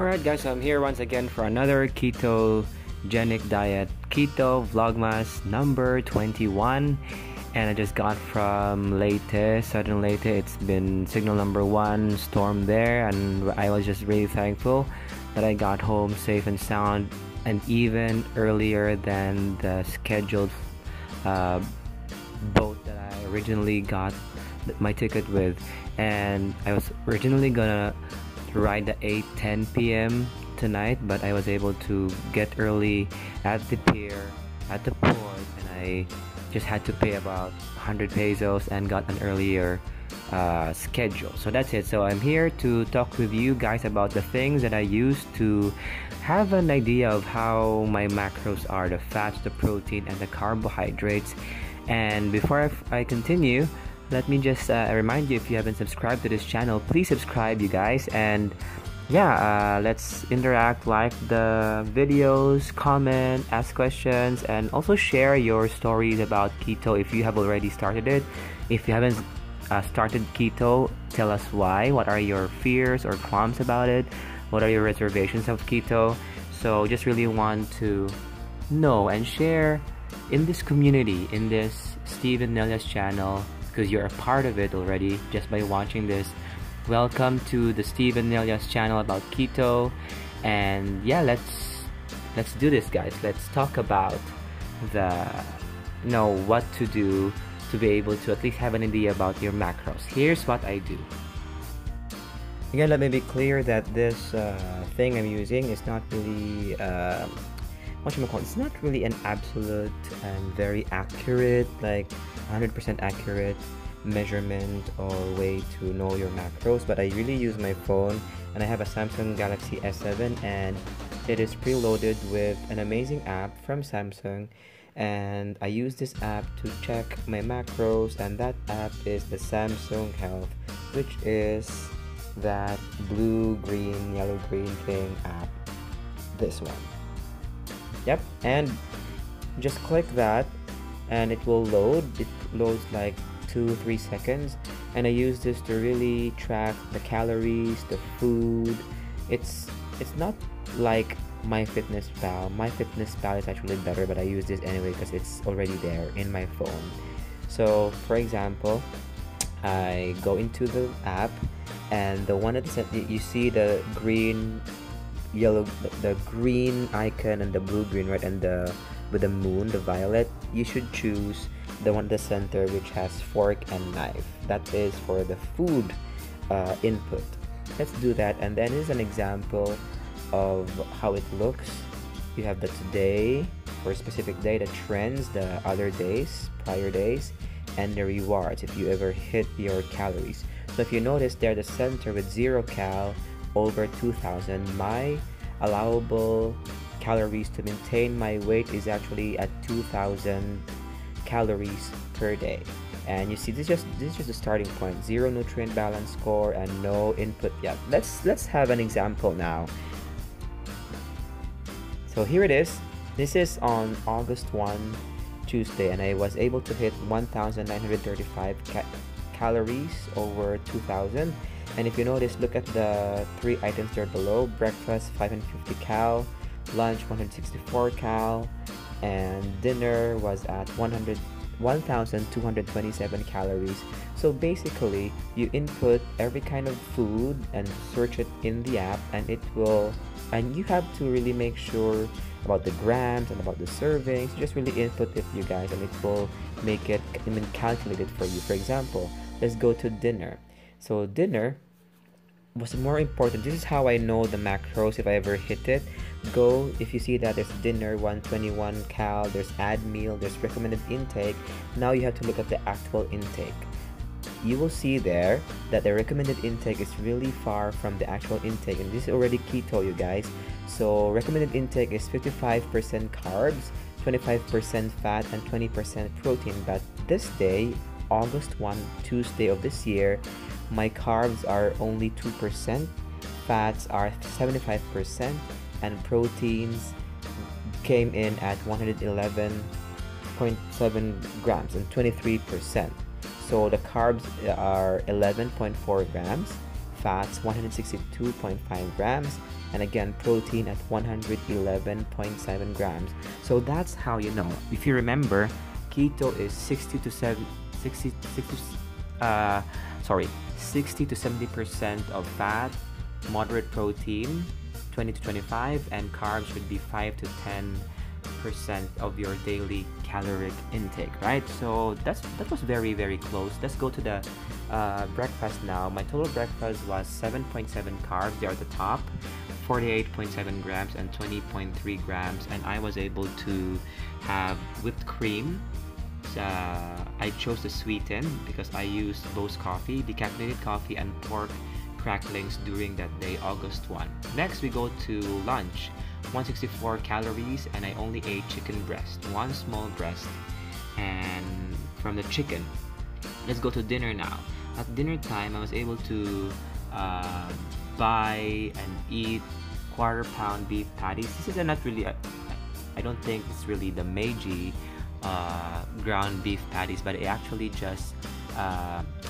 Alright guys, so I'm here once again for another ketogenic diet, Keto Vlogmas number 21, and I just got from Leyte, Southern Leyte. It's been signal number 1 storm there, and I was just really thankful that I got home safe and sound, and even earlier than the scheduled boat that I originally got my ticket with. And I was originally gonna ride the 8:10 p.m. tonight, but I was able to get early at the pier at the port, and I just had to pay about 100 pesos and got an earlier schedule. So that's it. So I'm here to talk with you guys about the things that I use to have an idea of how my macros are, the fats, the protein, and the carbohydrates. And before I continue, let me just remind you, if you haven't subscribed to this channel, please subscribe, you guys. And yeah, let's interact, like the videos, comment, ask questions, and also share your stories about keto if you have already started it. If you haven't started keto, tell us why. What are your fears or qualms about it? What are your reservations of keto? So just really want to know and share in this community, in this Steve and Nellas channel, because you're a part of it already just by watching this. Welcome to the Steve and Nellas channel about keto. And yeah, let's do this, guys. Let's talk about what to do to be able to at least have an idea about your macros. Here's what I do. Again, let me be clear that this thing I'm using is not really it's not really an absolute and very accurate, like 100% accurate measurement or way to know your macros, but I really use my phone, and I have a Samsung Galaxy S7, and it is preloaded with an amazing app from Samsung, and I use this app to check my macros, and that app is the Samsung Health, which is that blue, green, yellow, green thing app. This one. Yep, and just click that and it will load. It loads like 2-3 seconds, and I use this to really track the calories, the food. It's not like MyFitnessPal. MyFitnessPal is actually better, but I use this anyway because it's already there in my phone. So for example, I go into the app, and the one that you see the green, yellow, the green icon and the blue green, right, and with the moon, the violet, you should choose the one at the center which has fork and knife. That is for the food input. Let's do that, and then is an example of how it looks. You have the today for a specific day, the trends, the other days, prior days, and the rewards if you ever hit your calories. So if you notice there, the center with 0 cal over 2000, my allowable calories to maintain my weight is actually at 2000 calories per day. And you see, this is just the starting point. 0 nutrient balance score and no input yet. Let's have an example now. So here it is. This is on August 1, Tuesday, and I was able to hit 1935 calories over 2000. And if you notice, look at the 3 items there below. Breakfast 550 cal, lunch 164 cal, and dinner was at 1227 calories. So basically, you input every kind of food and search it in the app, and you have to really make sure about the grams and about the servings. You just really input it, you guys, and it will make it calculated for you. For example, let's go to dinner. So dinner was more important. This is how I know the macros if I ever hit it. If you see that there's dinner 121 cal, there's add meal, there's recommended intake. Now you have to look at the actual intake. You will see there that the recommended intake is really far from the actual intake, and this is already keto, you guys. So recommended intake is 55% carbs, 25% fat, and 20% protein. But this day, August 1, Tuesday of this year, my carbs are only 2%, fats are 75%, and proteins came in at 111.7 grams and 23%. So the carbs are 11.4 grams, fats 162.5 grams, and again protein at 111.7 grams. So that's how, you know, if you remember, keto is 60 to 70% of fat, moderate protein 20 to 25, and carbs should be 5 to 10% of your daily caloric intake, right? So that was very, very close. Let's go to the breakfast now. My total breakfast was 7.7 carbs, they are at the top, 48.7 grams and 20.3 grams, and I was able to have whipped cream. I chose to sweeten because I used Bose coffee, decaffeinated coffee, and pork cracklings during that day, August 1. Next, we go to lunch. 164 calories, and I only ate chicken breast, one small breast, and from the chicken. Let's go to dinner now. At dinner time, I was able to buy and eat quarter-pound beef patties. This is not really, I don't think it's really the Meiji ground beef patties, but I actually just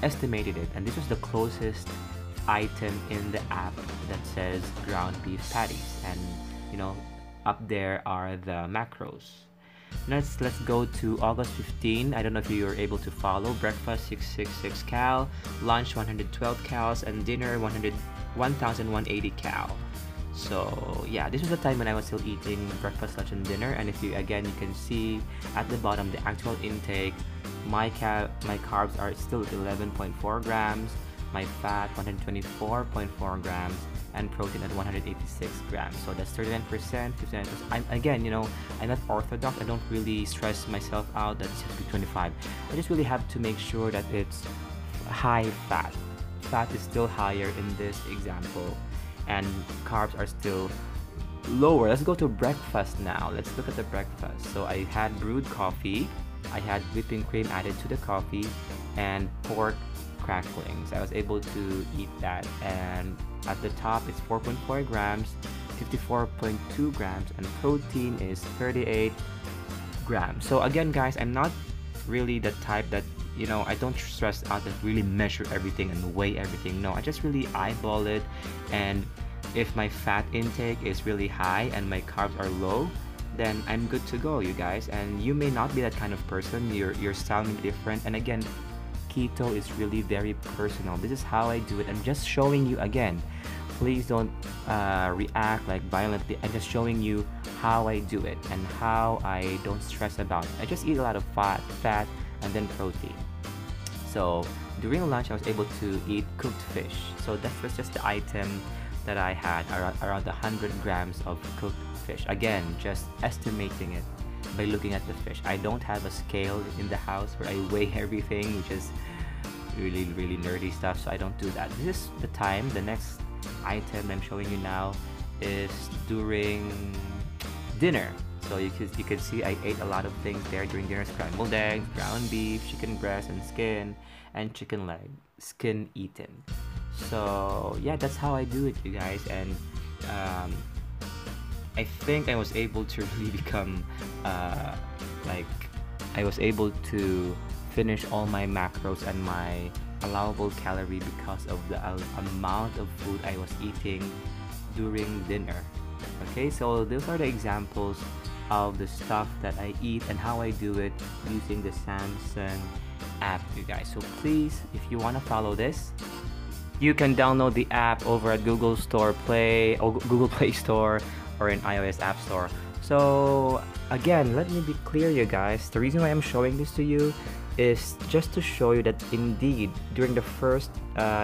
estimated it, and this was the closest item in the app that says ground beef patties, and you know, up there are the macros. Let's go to August 15. I don't know if you were able to follow. Breakfast 666 cal, lunch 112 cals, and dinner 1180 cal. So yeah, this was the time when I was still eating breakfast, lunch, and dinner. And if you again, you can see at the bottom the actual intake. My carbs are still at 11.4 grams. My fat 124.4 grams, and protein at 186 grams. So that's 39%, 59%. I'm again, you know, I'm not orthodox. I don't really stress myself out that it should be 25. I just really have to make sure that it's high fat. Fat is still higher in this example, and carbs are still lower. Let's go to breakfast now. Let's look at the breakfast. So I had brewed coffee, I had whipping cream added to the coffee, and pork cracklings. I was able to eat that, and at the top it's 4.4 grams, 54.2 grams, and protein is 38 grams. So again, guys, I'm not really the type that, you know, I don't stress out and really measure everything and weigh everything. No, I just really eyeball it, and if my fat intake is really high and my carbs are low, then I'm good to go, you guys. And you may not be that kind of person. Your style may be different, and again, keto is really very personal. This is how I do it. I'm just showing you again. Please don't react like violently. I'm just showing you how I do it and how I don't stress about it. I just eat a lot of fat, and then protein. So during lunch, I was able to eat cooked fish. So that was just the item that I had, around 100 grams of cooked fish. Again, just estimating it by looking at the fish. I don't have a scale in the house where I weigh everything, which is really, really nerdy stuff, so I don't do that. This is the time. The next item I'm showing you now is during dinner. So you can see I ate a lot of things there during dinner: scrambled eggs, ground beef, chicken breast and skin, and chicken leg, skin eaten. So yeah, that's how I do it, you guys. And I think I was able to really become I was able to finish all my macros and my allowable calorie because of the amount of food I was eating during dinner. Okay, so those are the examples of the stuff that I eat and how I do it using the Samsung app, you guys. So please, if you want to follow this, you can download the app over at Google Play Store or in iOS App Store. So again, let me be clear, you guys. The reason why I'm showing this to you is just to show you that indeed during the first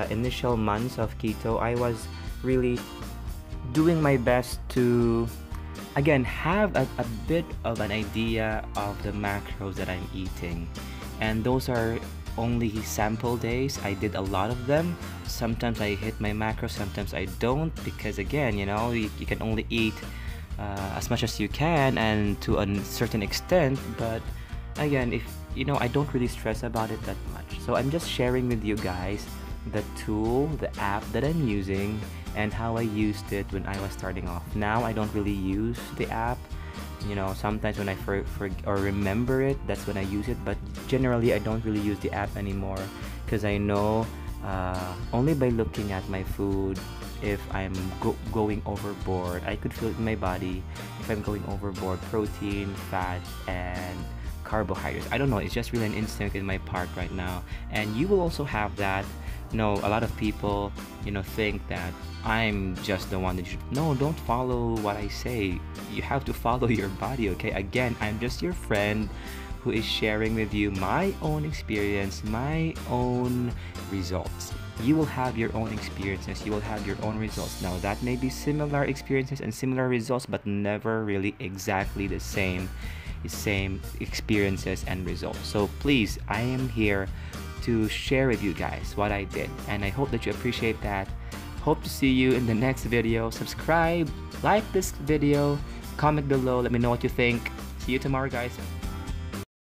initial months of keto, I was really doing my best to again have a bit of an idea of the macros that I'm eating, and those are only sample days. I did a lot of them. Sometimes I hit my macros, sometimes I don't, because again, you know, you can only eat as much as you can and to a certain extent. But again, if you know, I don't really stress about it that much. So I'm just sharing with you guys the tool, the app that I'm using, and how I used it when I was starting off. Now I don't really use the app. You know, sometimes when I or remember it, that's when I use it. But generally, I don't really use the app anymore because I know only by looking at my food if I'm going overboard. I could feel it in my body if I'm going overboard protein, fat, and carbohydrates. I don't know, it's just really an instinct in my part right now, and you will also have that. A lot of people think that I'm just the one that should. No, don't follow what I say. You have to follow your body, okay? Again, I'm just your friend who is sharing with you my own experience, my own results. You will have your own experiences, you will have your own results. Now, that may be similar experiences and similar results, but never really exactly the same experiences and results. So please, I am here to share with you guys what I did, and I hope that you appreciate that. Hope to see you in the next video. Subscribe, like this video, comment below, let me know what you think. See you tomorrow, guys.